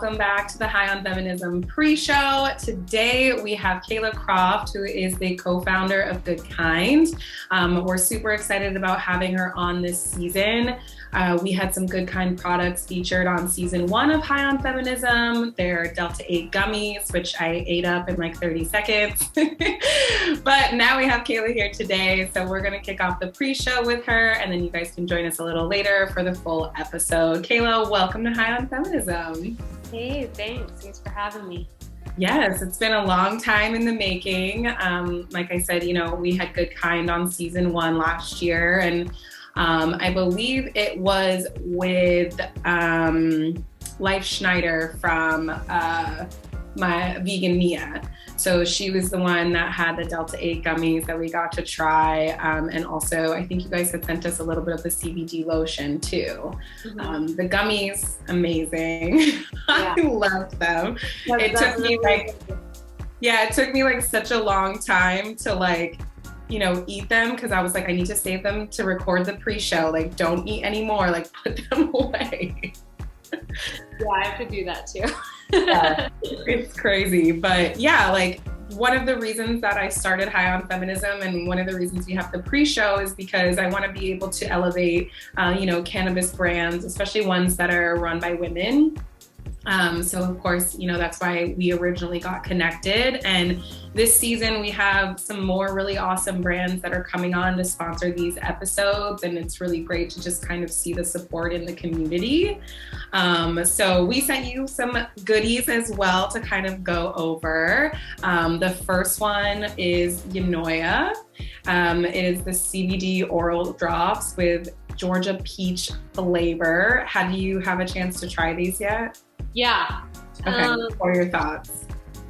welcome back to the High on Feminism pre-show. Today we have Kayla Croft, who is the co-founder of Goodekind. We're super excited about having her on this season. We had some Goodekind products featured on season 1 of High on Feminism. They're Delta 8 gummies, which I ate up in like 30 seconds. But now we have Kayla here today, so we're gonna kick off the pre-show with her, and then you guys can join us a little later for the full episode. Kayla, welcome to High on Feminism. Hey, thanks. Thanks for having me. Yes, it's been a long time in the making. Like I said, we had Goodekind on season 1 last year, and I believe it was with Life Schneider from my vegan Mia. So she was the one that had the Delta 8 gummies that we got to try. And also, I think you guys had sent us a little bit of the CBD lotion too. Mm-hmm. The gummies, amazing. Yeah. I loved them. It took me like such a long time to eat them, because I was like, I need to save them to record the pre-show. Like, don't eat anymore, like put them away. Yeah, I have to do that too. Yeah, it's crazy. But yeah, like one of the reasons that I started High on Feminism, and one of the reasons we have the pre-show, is because I want to be able to elevate, cannabis brands, especially ones that are run by women. So of course, that's why we originally got connected. And this season we have some more really awesome brands that are coming on to sponsor these episodes. And it's really great to just kind of see the support in the community. So we sent you some goodies as well to kind of go over. The first one is Yanoya. It is the CBD oral drops with Georgia peach flavor. Have you have a chance to try these yet? Yeah. Okay, what are your thoughts?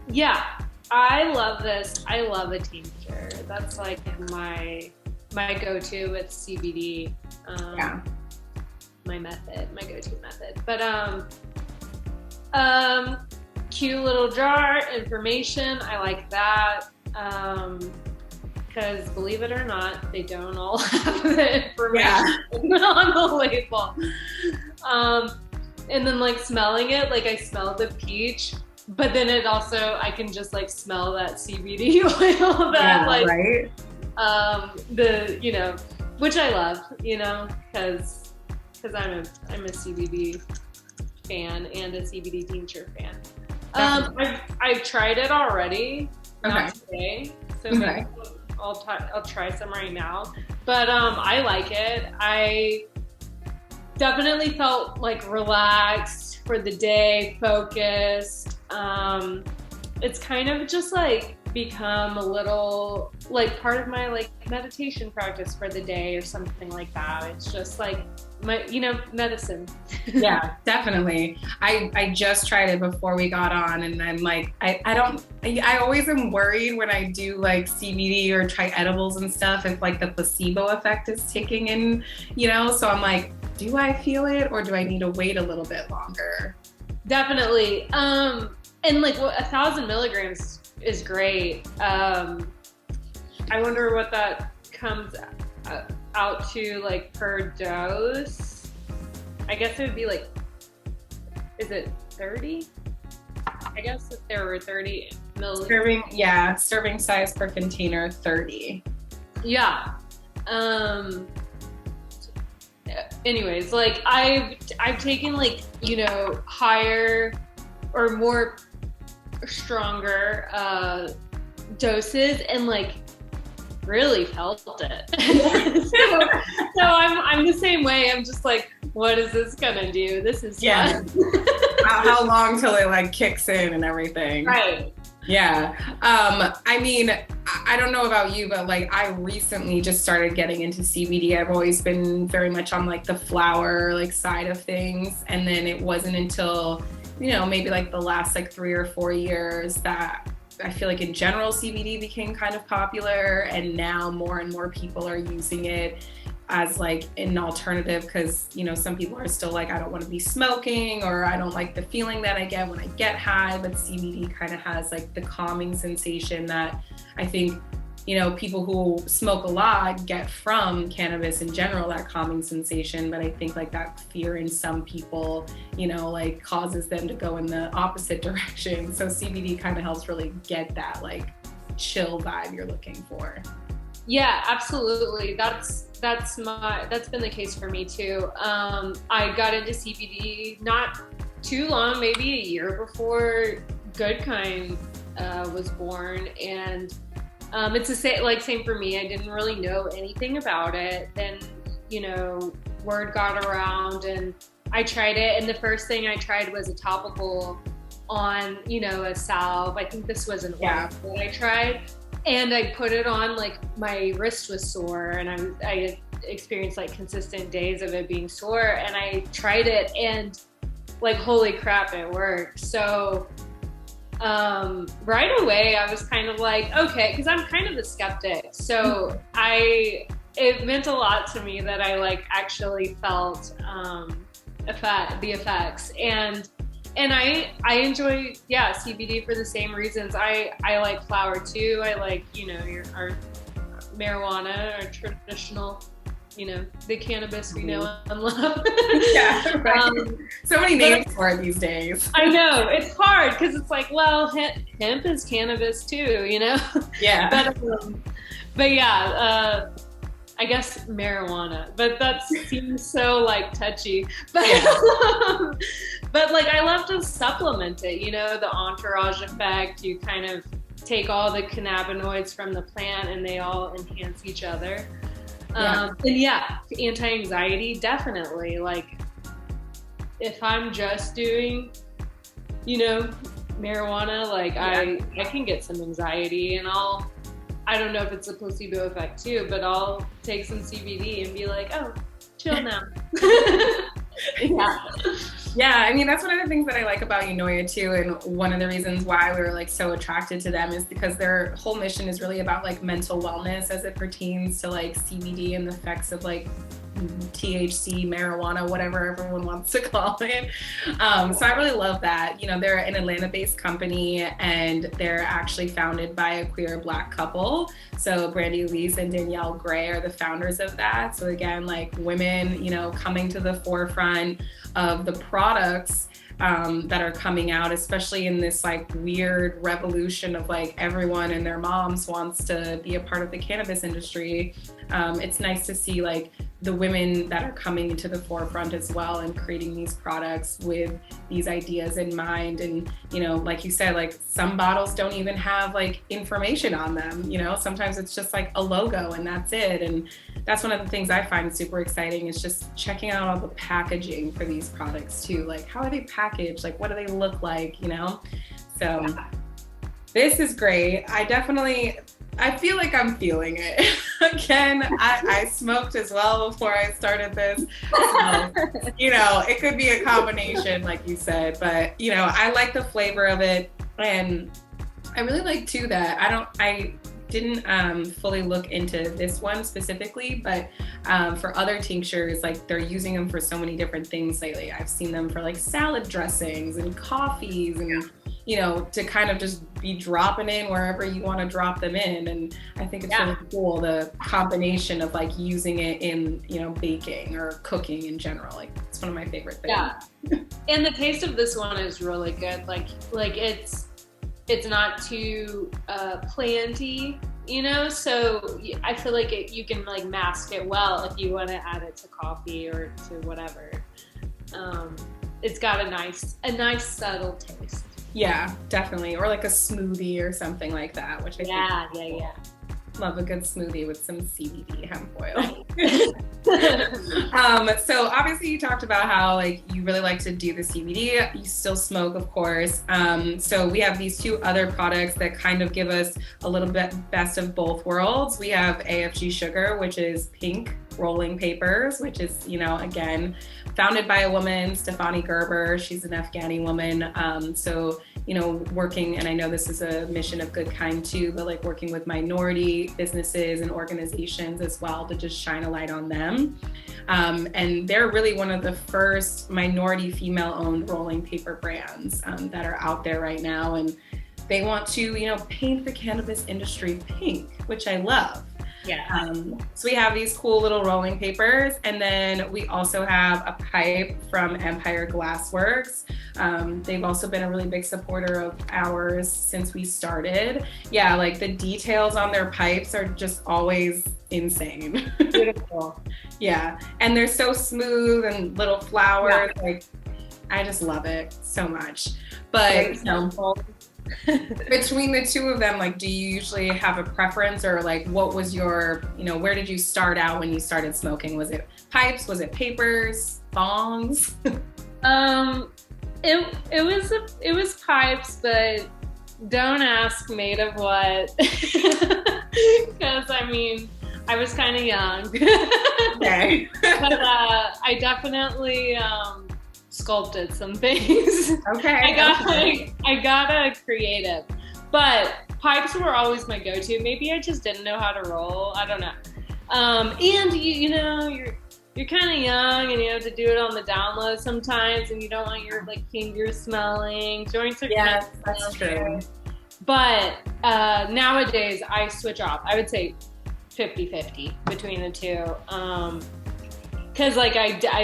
Yeah, I love this. I love a tincture. That's like my go-to with CBD. Yeah. My go-to method. But cute little jar, information. I like that. Because believe it or not, they don't all have the information on the label. And then like smelling it, like I smell the peach, but then it also, I can just like smell that CBD oil that right? Which I love, because I'm a CBD fan and a CBD tincture fan. I've tried it already, not today, so maybe I'll try some right now. But I like it. I definitely felt like relaxed for the day, focused. It's kind of just like become a little like part of my like meditation practice for the day or something like that. It's just like my, medicine. Yeah, definitely. I just tried it before we got on, and then like I always am worried when I do like CBD or try edibles and stuff, if like the placebo effect is taking in, so I'm like, do I feel it or do I need to wait a little bit longer? Definitely. And like 1,000 milligrams is great. I wonder what that comes out to like per dose. I guess it would be like, is it 30? I guess if there were 30 milliliters. Serving size per container, 30. Yeah. Anyways, like I've taken like, higher or more stronger doses and like really felt it. so I'm the same way. I'm just like, what is this gonna do? This is fun. How long till it like kicks in and everything? Right. Yeah. I mean, I don't know about you, but like I recently just started getting into CBD. I've always been very much on like the flower like side of things. And then it wasn't until, maybe like the last like 3 or 4 years that I feel like in general CBD became kind of popular. And now more and more people are using it as like an alternative, because some people are still like, I don't want to be smoking, or I don't like the feeling that I get when I get high. But CBD kind of has like the calming sensation that I think people who smoke a lot get from cannabis in general, that calming sensation. But I think like that fear in some people, like causes them to go in the opposite direction. So CBD kind of helps really get that like chill vibe you're looking for. Yeah, absolutely. That's been the case for me too. I got into CBD not too long, maybe a year before Goodekind was born, and it's the same for me. I didn't really know anything about it. Then word got around, and I tried it. And the first thing I tried was a topical on a salve. I think this was an oil that I tried. And I put it on, like my wrist was sore, and I experienced like consistent days of it being sore, and I tried it, and like, holy crap, it worked. So right away I was kind of like, okay, because I'm kind of a skeptic. So it meant a lot to me that I like actually felt the effects. And I enjoy, CBD for the same reasons. I like flower too. I like, our marijuana, our traditional, the cannabis we know and love. Yeah, right. So many names for it these days. I know, it's hard because it's like, well, hemp is cannabis too, Yeah. But yeah, I guess marijuana, but that seems so like touchy. But yeah. But like, I love to supplement it, the entourage effect. You kind of take all the cannabinoids from the plant and they all enhance each other. And anti-anxiety, definitely. Like, if I'm just doing, marijuana, like I can get some anxiety, and I don't know if it's a placebo effect too, but I'll take some CBD and be like, oh, chill now. Yeah, I mean, that's one of the things that I like about Eunoia too, and one of the reasons why we were like so attracted to them is because their whole mission is really about like mental wellness as it pertains to like CBD and the effects of like THC, marijuana, whatever everyone wants to call it. So I really love that. They're an Atlanta-based company, and they're actually founded by a queer Black couple. So Brandy Elise and Danielle Gray are the founders of that. So again, like women, coming to the forefront of the products that are coming out, especially in this like weird revolution of like everyone and their moms wants to be a part of the cannabis industry. It's nice to see like the women that are coming into the forefront as well and creating these products with these ideas in mind. And, like you said, like some bottles don't even have like information on them, sometimes it's just like a logo and that's it. And that's one of the things I find super exciting is just checking out all the packaging for these products too. Like, how are they packaged? Like, what do they look like, So this is great. I feel like I'm feeling it. Again, I smoked as well before I started this. So, it could be a combination, like you said, but, I like the flavor of it. And I really like too that I didn't fully look into this one specifically, but for other tinctures, like they're using them for so many different things lately. I've seen them for like salad dressings and coffees and to kind of just be dropping in wherever you want to drop them in. And I think it's really cool, the combination of like using it in, baking or cooking in general. Like, it's one of my favorite things. Yeah. And the taste of this one is really good. Like it's not too planty, so I feel like you can like mask it well if you want to add it to coffee or to whatever. It's got a nice subtle taste. Yeah, definitely. Or like a smoothie or something like that, which I think yeah. Love a good smoothie with some CBD hemp oil. So obviously you talked about how like you really like to do the CBD. You still smoke, of course. So we have these two other products that kind of give us a little bit best of both worlds. We have AFG Sugar, which is pink rolling papers, which is, again, founded by a woman, Stefani Gerber. She's an Afghani woman. So, working, and I know this is a mission of Goodekind too, but like working with minority businesses and organizations as well to just shine a light on them. And they're really one of the first minority female-owned rolling paper brands that are out there right now. And they want to, paint the cannabis industry pink, which I love. Yeah. So we have these cool little rolling papers, and then we also have a pipe from Empire Glassworks. They've also been a really big supporter of ours since we started. Yeah, like the details on their pipes are just always insane. Beautiful. Yeah, and they're so smooth and little flowers. Yeah. Like, I just love it so much. But between the two of them, like, do you usually have a preference, or like, what was your, where did you start out when you started smoking? Was it pipes? Was it papers? Bongs? It was pipes, but don't ask made of what, because I was kind of young. Okay. But I definitely sculpted some things. Okay. I got a creative, but pipes were always my go-to. Maybe I just didn't know how to roll. I don't know. And you're kind of young, and you have to do it on the down low sometimes, and you don't want your fingers smelling. Joints are that's true. But nowadays I switch off. I would say 50-50 between the two. Because I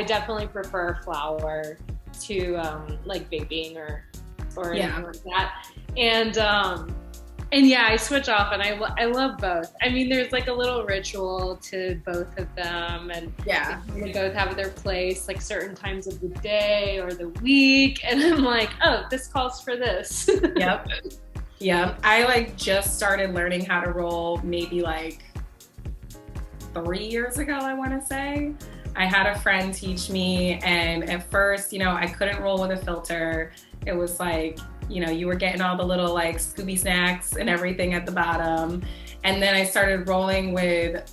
definitely prefer flower to vaping or anything like that. And yeah, I switch off, and I love both. There's like a little ritual to both of them, and they both have their place, like certain times of the day or the week, and I'm like, oh, this calls for this. Yep. Yeah, I just started learning how to roll maybe 3 years ago, I want to say. I had a friend teach me, and at first, I couldn't roll with a filter. It was you were getting all the little Scooby snacks and everything at the bottom. And then I started rolling with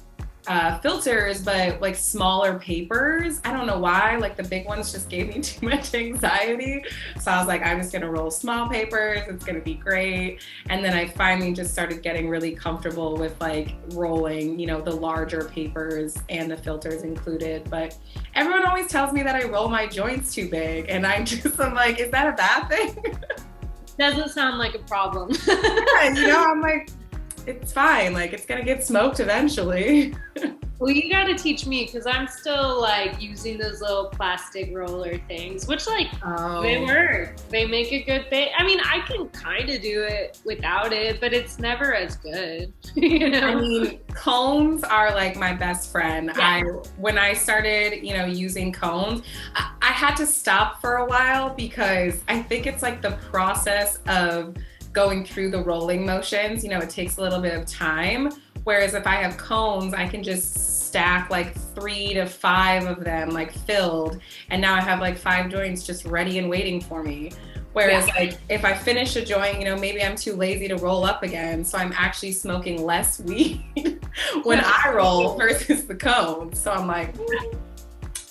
filters, but smaller papers. I don't know why, the big ones just gave me too much anxiety. So I was like, I'm just gonna roll small papers. It's gonna be great. And then I finally just started getting really comfortable with rolling, the larger papers and the filters included. But everyone always tells me that I roll my joints too big. And I'm like, is that a bad thing? Doesn't sound like a problem. Yeah, I'm like, it's fine. It's gonna get smoked eventually. Well, you gotta teach me, because I'm still using those little plastic roller things, which they work. They make a good thing. I can kind of do it without it, but it's never as good. Cones are my best friend. Yeah. When I started, using cones, I had to stop for a while, because I think it's the process of going through the rolling motions, it takes a little bit of time. Whereas if I have cones, I can just stack 3 to 5 of them filled. And now I have 5 joints just ready and waiting for me. Whereas if I finish a joint, maybe I'm too lazy to roll up again. So I'm actually smoking less weed when I roll versus the cones. So I'm like,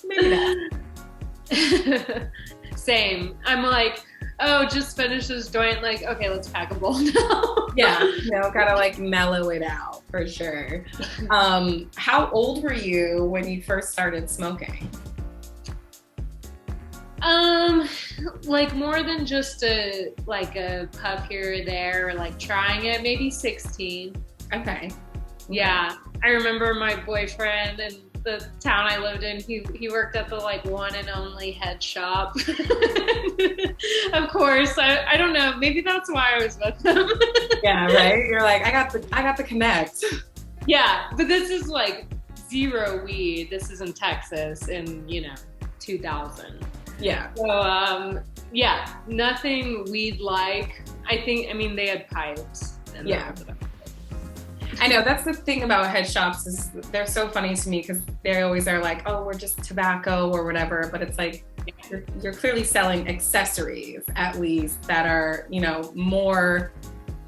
maybe that. Same. I'm like, oh, just finish this joint. Okay, let's pack a bowl now. Yeah, gotta mellow it out for sure. How old were you when you first started smoking? More than just a puff here or there, or trying it, maybe 16. Okay. Yeah. I remember my boyfriend in the town I lived in, he worked at the one and only head shop. Of course, I don't know, maybe that's why I was with him. Yeah, right? You're like, I got the connect. Yeah, but this is zero weed. This is in Texas in 2000. Yeah. So yeah, nothing weed-like. They had pipes. And yeah. I know, that's the thing about head shops, is they're so funny to me, because they always are oh, we're just tobacco or whatever, but it's you're clearly selling accessories, at least, that are more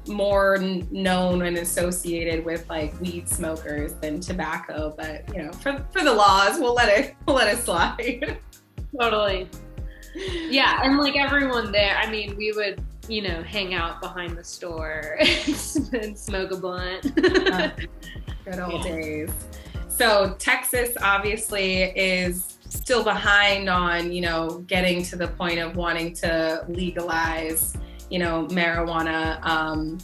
known and associated with weed smokers than tobacco. But for the laws, we'll let it slide. Totally. Yeah, and everyone there, we would hang out behind the store and smoke a blunt. Good old days. So Texas obviously is still behind on, getting to the point of wanting to legalize, marijuana.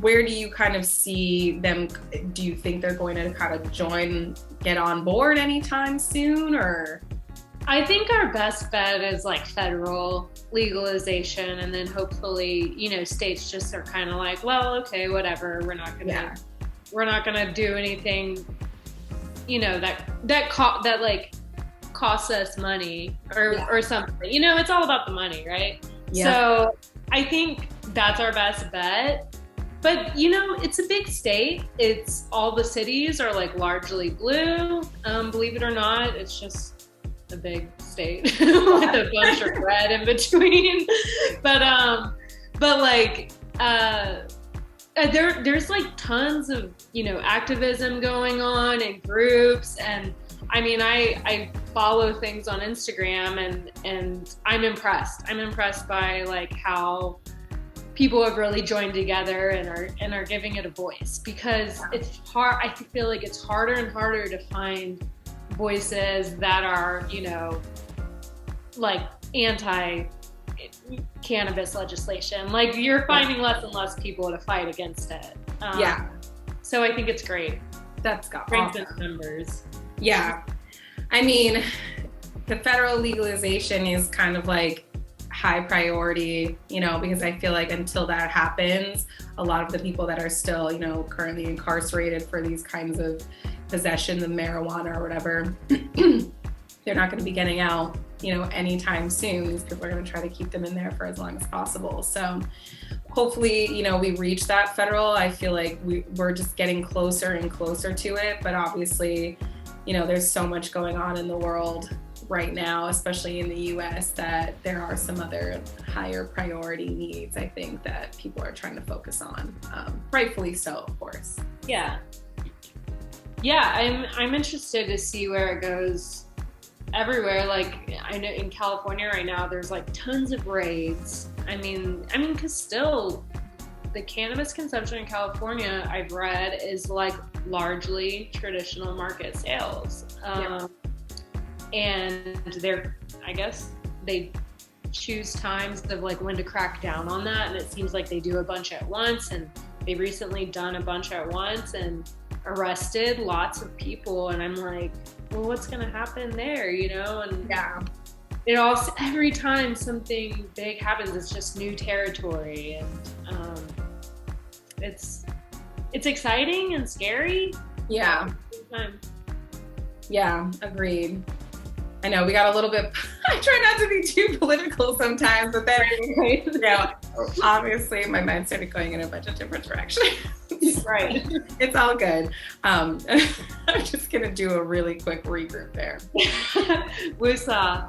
Where do you kind of see them? Do you think they're going to kind of get on board anytime soon, or? I think our best bet is like federal legalization, and then hopefully, states just are kind of like, well, okay, whatever. We're not gonna do anything, that like costs us money or something. It's all about the money, right? Yeah. So I think that's our best bet. But, it's a big state. It's all the cities are like largely blue. Believe it or not, it's just a big state with a bunch of red in between. But like, there's like tons of, activism going on in groups. And I mean, I follow things on Instagram and I'm impressed. I'm impressed by like how people have really joined together and are giving it a voice, because it's hard. I feel like it's harder and harder to find voices that are, like anti-cannabis legislation. Like you're finding less and less people to fight against it. So I think it's great. That's got strengthens numbers. Yeah. I mean, the federal legalization is kind of like high priority, because I feel like until that happens, a lot of the people that are still, currently incarcerated for these kinds of possession of marijuana or whatever, they're not going to be getting out, anytime soon. These people are going to try to keep them in there for as long as possible. So hopefully, we reach that federal. I feel like we're just getting closer and closer to it. But obviously, there's so much going on in the world right now, especially in the US, that there are some other higher priority needs, I think, that people are trying to focus on. Rightfully so, of course. Yeah, I'm interested to see where it goes everywhere. Like I know in California right now, there's like tons of raids. I mean, because still the cannabis consumption in California, I've read, is like largely traditional market sales. And I guess they choose times of like when to crack down on that. And it seems like they do a bunch at once, and they've recently done a bunch at once and arrested lots of people. And I'm like, well, what's going to happen there? And it also, every time something big happens, it's just new territory. And it's exciting and scary. Yeah. Yeah, agreed. I know we got a little bit, I try not to be too political sometimes, but then, obviously my mind started going in a bunch of different directions. Right. It's all good. I'm just going to do a really quick regroup there. Woosah.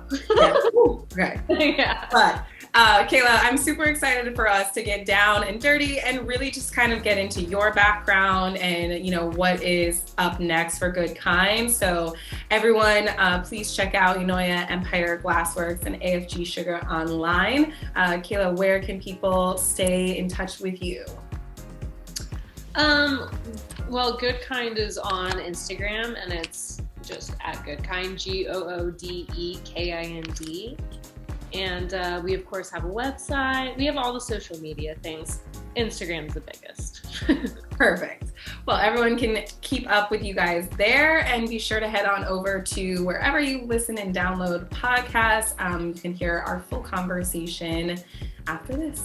Okay. Yeah. But Kayla, I'm super excited for us to get down and dirty and really just kind of get into your background and, what is up next for Goodekind. So everyone, please check out Unoya Empire Glassworks and AFG Sugar online. Kayla, where can people stay in touch with you? Well, Goodekind is on Instagram, and it's just at Goodekind, GOODEKIND. And we, of course, have a website. We have all the social media things. Instagram's the biggest. Perfect. Well, everyone can keep up with you guys there, and be sure to head on over to wherever you listen and download podcasts. You can hear our full conversation after this.